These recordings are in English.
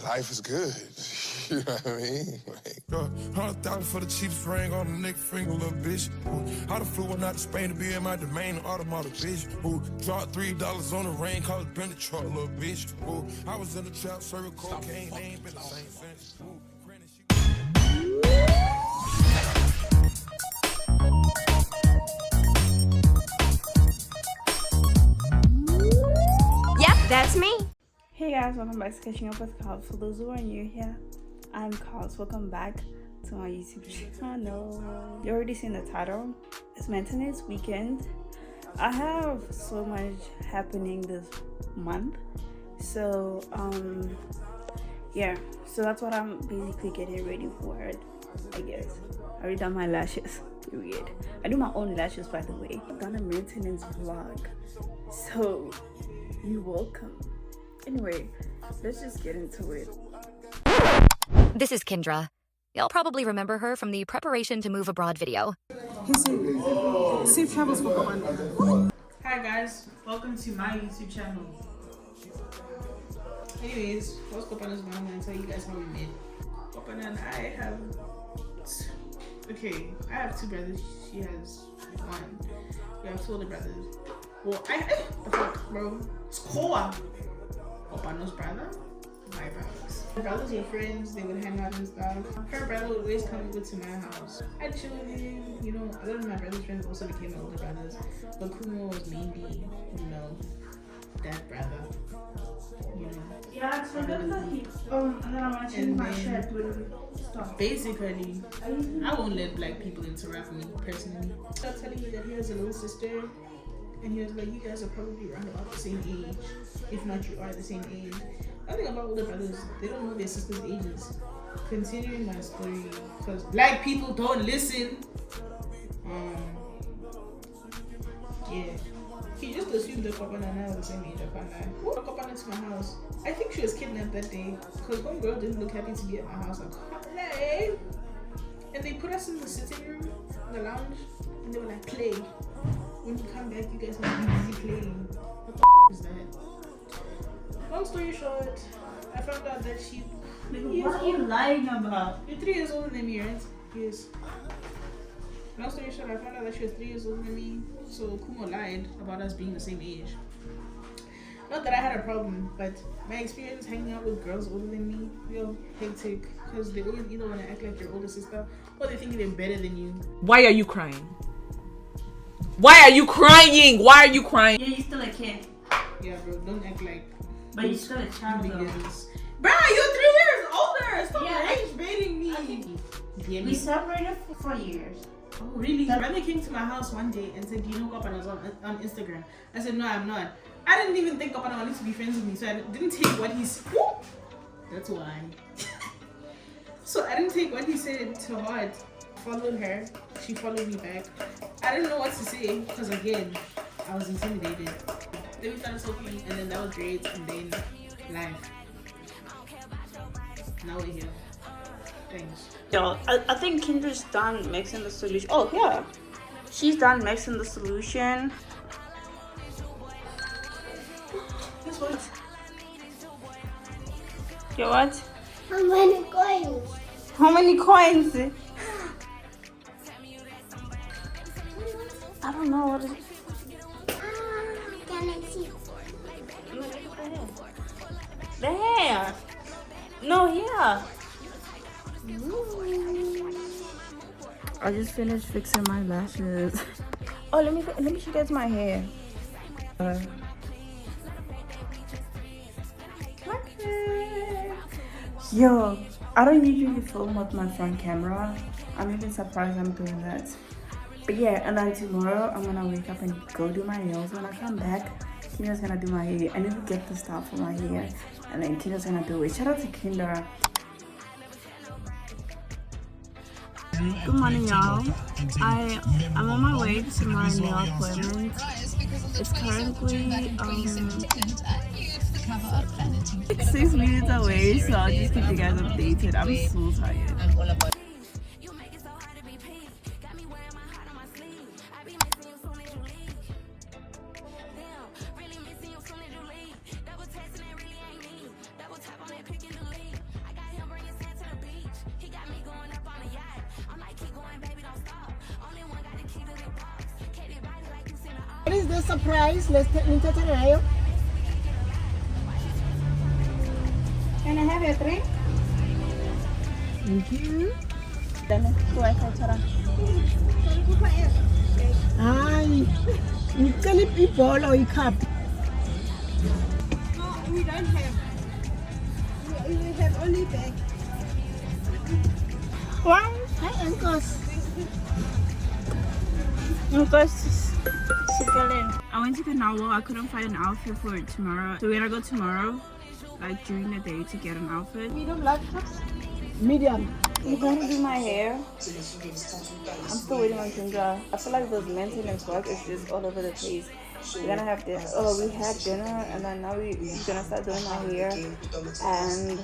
life is good. You know what I mean? Like, 100,000 for the cheapest ring on the neck finger, little bitch. I done flew one out to Spain to be in my domain, automotive bitch. Dropped $3 on the rain, call it been the truck, little bitch. I was in the trap, serving cocaine, they ain't been the same since. Yep, that's me. Hey guys, welcome back to Catching Up with Carls. For those who are new here, I'm Carls. Welcome back to my YouTube channel. You already seen the title. It's maintenance weekend. I have so much happening this month, so yeah, so that's what I'm basically getting ready for, I guess. I already done my lashes, period. I do my own lashes, by the way. I've done a maintenance vlog, so you're welcome. Anyway, let's just get into it. This is Kendra. Y'all probably remember her from the preparation to move abroad video. Safe travels for Copan. Hi guys, welcome to my YouTube channel. Anyways, what's Copan is going to tell you guys how we met. Copan and I have I have two brothers. She has one. We have two older brothers. Well, the fuck, bro. It's Koa. Copan's brother. My brothers. My brothers were friends, they would hang out and stuff. Her brother would always come over to my house. I'd chill with him, you know. A lot of my brother's friends also became my older brothers. But Kumo was mainly, you know, that brother. You know. Yeah, so definitely. And then I'm gonna change my shirt with stuff. Basically, I won't let black people interact with me personally. I'm telling you that he has a little sister, and he was like, you guys are probably around about the same age. If not, you are the same age. One thing about older brothers, they don't know their sisters' ages. Continuing my story, because black people don't listen. Yeah. He just assumed that Copan and I were the same age. I can't lie. Who brought Copan into my house? I think she was kidnapped that day, because one girl didn't look happy to be at my house. I can't lie. And they put us in the sitting room, in the lounge, and they were like, play. When you come back, you guys will be busy playing. What the is that? Long story short, I found out that she... What are you lying about? You're 3 years older than me, right? Yes. Long story short, I found out that she was 3 years older than me. So Kumo lied about us being the same age. Not that I had a problem, but my experience hanging out with girls older than me, real hectic. Because they always either want to act like your older sister, or they think they're better than you. Why are you crying? Why are you crying? Why are you crying? Yeah, you're still a kid. Yeah, bro, don't act like... But you're still a child, though. Bro, you're 3 years older! Stop age baiting me! We separated for 4 years. Oh, really? My brother came to my house one day and said, do you know Copan is on Instagram? I said, no, I'm not. I didn't even think Copan wanted to be friends with me, so I didn't take what he said. That's why. So I didn't take what he said to heart. Followed her. She followed me back. I didn't know what to say, because again, I was intimidated. Then we started talking, and then that was great, and then life. Now we're here. Thanks. Yo, I think Kendra's done mixing the solution. Oh, yeah. She's done mixing the solution. Guess what? Yo, what? How many coins? How many coins? I don't know what it is. Can I see? There. No, here. I just finished fixing my lashes. Oh, let me show you guys my hair. Okay. Yo, I don't usually film with my front camera. I'm even surprised I'm doing that. But yeah, and then tomorrow I'm gonna wake up and go do my nails. When I come back, Kinder's gonna do my hair. I need to get the stuff for my hair, and then Kinder's gonna do it. Shout out to Kinder. Good morning, y'all. I'm on my way to my nail appointment. It's currently 6 minutes away, so I'll just keep you guys updated. I'm so tired. Double texting and really ain't me. Double tap on that pick in the league. What is the surprise? Let's take me to the Can I have a drink? Thank you. Then go ahead, Tara. Hi. You can be ball or you cup. No, we don't have. We have only bag. Wow. Hi, uncles. Because I went to Kanawa. I couldn't find an outfit for it tomorrow. So we're gonna go tomorrow, like during the day, to get an outfit. Medium, large cups. Medium. I'm gonna do my hair. I'm still waiting on Kendra. I feel like the maintenance work is just all over the place. We're gonna have dinner. Oh, we had dinner, and then now we're gonna start doing my hair. And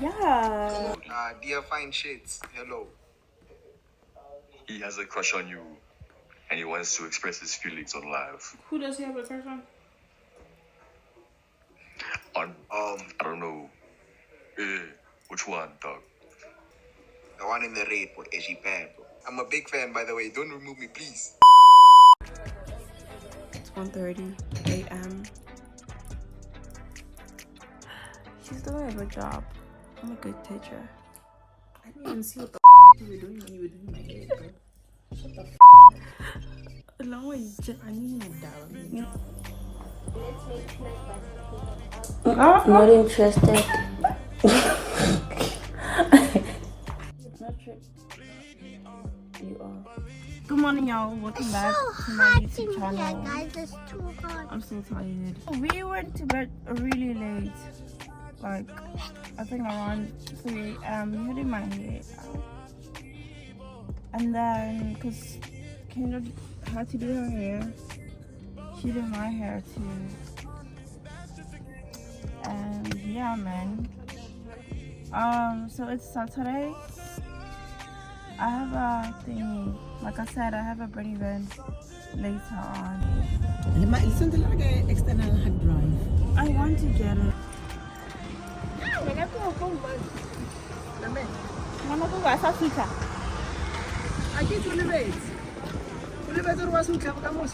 yeah. Dear fine shades, hello. He has a crush on you and he wants to express his feelings on live. Who does he have a crush on? On I don't know. Which one, dog? The one in the red with edgy band. I'm a big fan, by the way. Don't remove me, please. It's 1:30 a.m. She's doing a good job. I'm a good teacher. I didn't even see what the you were doing when you were doing my hair, bro. What the I need my down. Not interested. Not true. You are. Good morning, y'all. Welcome back to my YouTube channel. Guys, it's too hot. I'm so tired. We went to bed really late. Like, I think around 3 a.m. You did my hair. And then, because Kendra had to do her hair, she did my hair too. And yeah, man. So it's Saturday. I have a thingy. Like I said, I have a Brady event later on. Listen to like an external hard drive. I want to get it.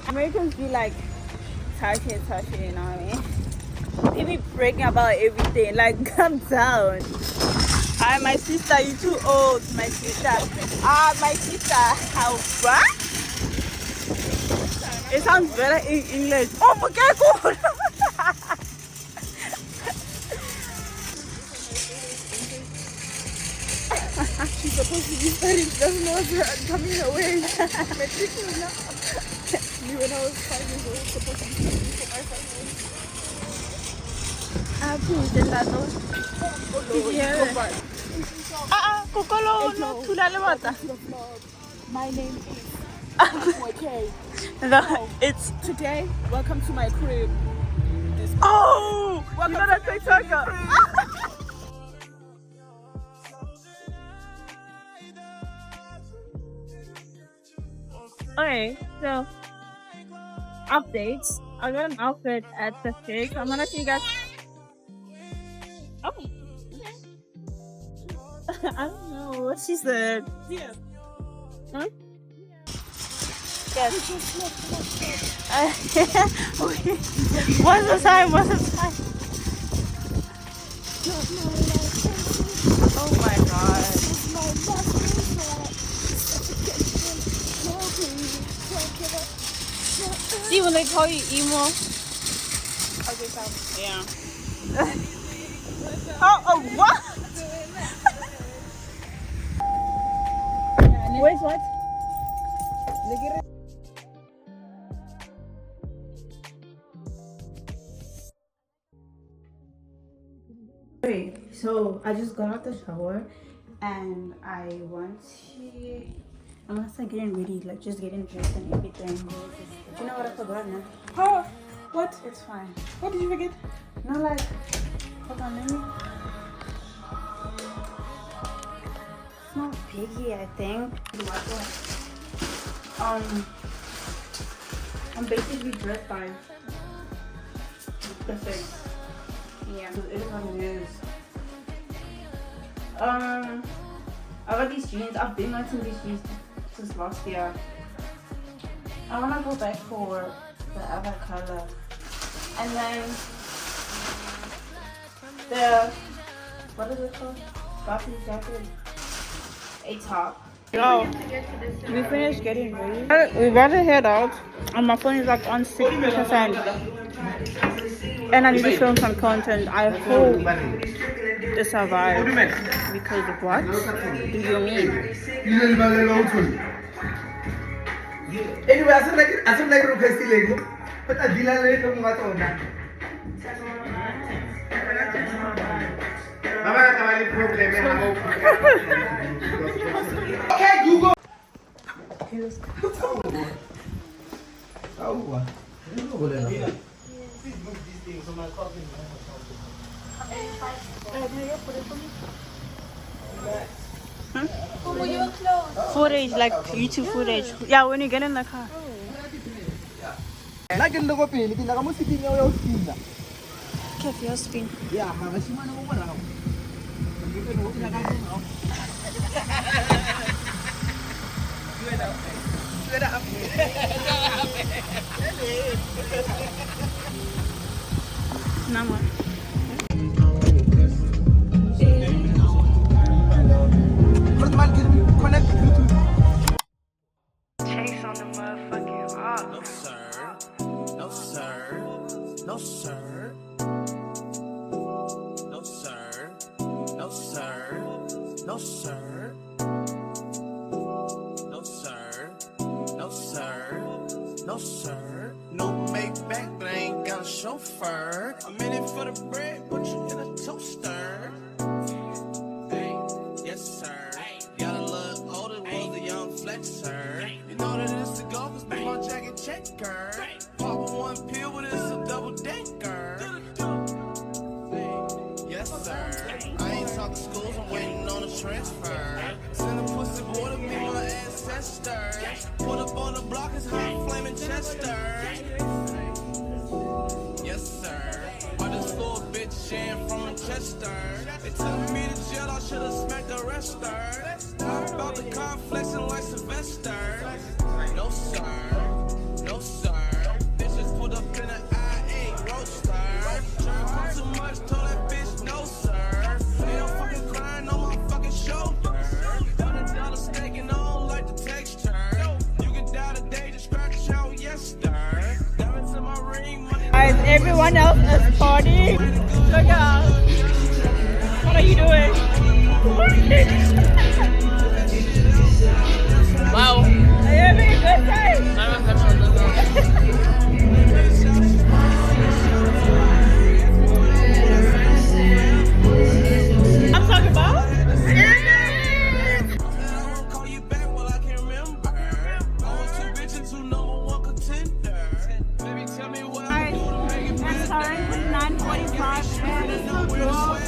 Americans be like, touch it, you know what I mean? They be breaking about everything, like, calm down. Hi, my sister, you too old, my sister. My sister, how what? It sounds better in English. Oh, okay, cool. She's supposed to be studying. She doesn't know what's coming away. Matriculate. Me when I was 5 years old, supposed to be studying for my family. Kokolo, no, tulale wata. My name is okay. No, it's Today, welcome to my crib. oh, you know that TikToker. Okay, so updates. I got an outfit at the Fig. I'm gonna see you guys. Oh, I don't know what she said. Yeah. Huh? Yes. What's the time? What's the time? Oh my god. See when they call you emo? Yeah. Oh, what? Wait, what? Okay, so I just got out the shower and I want to. I'm gonna start getting ready, like just getting dressed and everything. You know what I forgot now? Oh, what? It's fine. What did you forget? No, like, hold on, let me. It's not piggy, I think. I'm basically dressed by the thing. Yeah, so it is what it is. I got these jeans. I've been wanting these jeans since last year. I want to go back for the other color. And then the, what is it called? Buffy jacket. A top. Oh, we finished getting ready. We about to head out, and my phone is like on 60%. And I need to film some content. I hope to survive. Because what do you mean? Anyway, I said like request Lego, but I didn't let them go on that. Okay, Google. Footage, like YouTube footage. Yeah, when you get in the car. Like in the copy, it's like I'm sitting in your spin. Keep your spin. Yeah, I'm a shimano over now. Nama. Chase on the motherfucking rock. No sir, no sir, no sir, no sir, no sir, no sir, no sir, no sir, no sir. No Maybach, but I ain't got a chauffeur. I'm in it for the bread, put you in a toaster. Hey, yes sir. Got a little older, was a young flexer. You know that it's the go, cause my jacket checker. Pop one pill, but it's a double decker. Yes sir. I ain't talking schools, I'm waiting on a transfer. Send a pussy boy to me, my ancestor. Put up on the block, it's hot flaming Chester. Yes sir. I just flew a bitch in from Manchester. They took me to jail, I should've smacked the rester. Talk about the car flexing like Sylvester. No sir, no sir. Bitches pulled up in an I-8 roadster. Trying to put too much, told that bitch no sir. Ain't no fucking crying on my fucking shoulder. $100 steak and I don't like the texture. You can die today, just scratch out yesterday. Diamonds in my ring, money. Guys, everyone else is partying. Look out. What are you doing? Wow. Are you having a good time? I'm talking about? Call you back, well I can't remember. I want two bitches who number one contender. Baby, tell me what I do to make it better. It's currently 9:45 and it's still broke.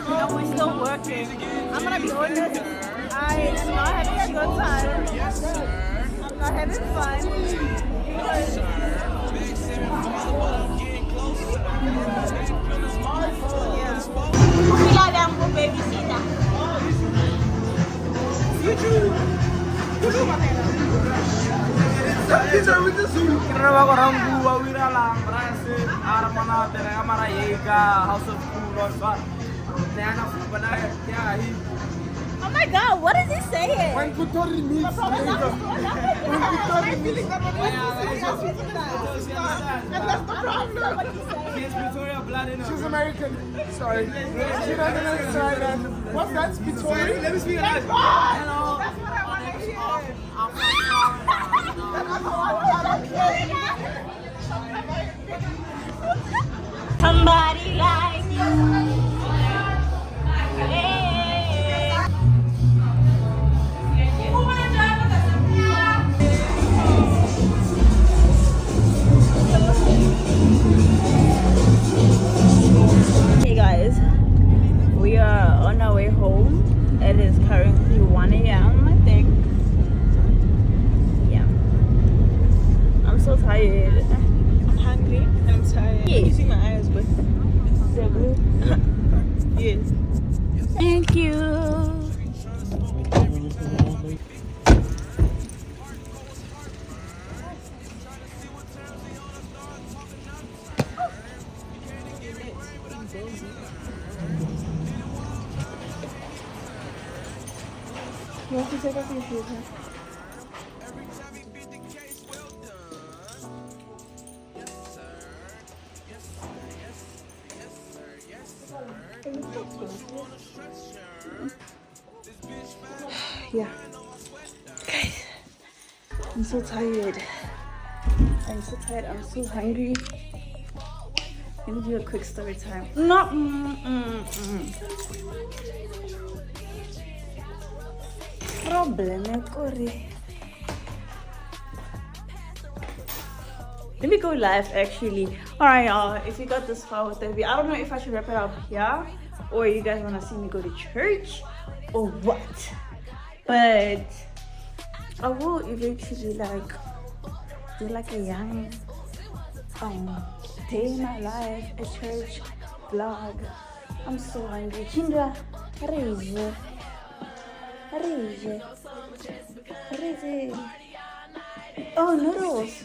And we're still working. I'm gonna be honest, I am not having a good time. I'm not having fun. Oh my god, what is he saying? When Kutori meets She's American. Sorry. She doesn't understand that. What's that? Spitori? Let me speak Hello. That's what I want to hear. Somebody like you. Hey guys, we are on our way home. It is currently 1 a.m. I think. Yeah. I'm so tired. I'm hungry and I'm tired. Yeah. You see my eyes, but They're blue. yes. Thank you. You have to take off your shoes, huh? Yeah. Guys, I'm so tired. I'm so tired. I'm so hungry. Let me do a quick story time. No. Problem, Corey. Let me go live actually. Alright, y'all. If you got this far with the video, I don't know if I should wrap it up here or you guys want to see me go to church or what. But I will eventually do like a young day in my life, a church vlog. I'm so hungry. Kindra, raise. Oh, noodles.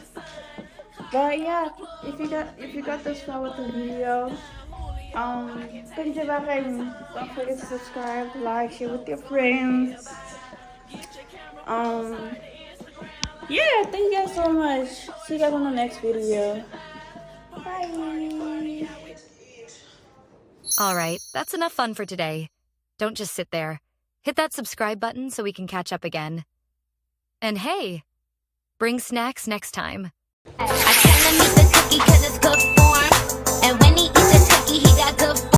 But yeah, if you got this far with the video, don't forget to subscribe, like, share with your friends. Yeah, thank you guys so much. See you guys on the next video. Bye. Alright, that's enough fun for today. Don't just sit there. Hit that subscribe button so we can catch up again. And hey, bring snacks next time. I tell them eat the cookie 'cause it's good for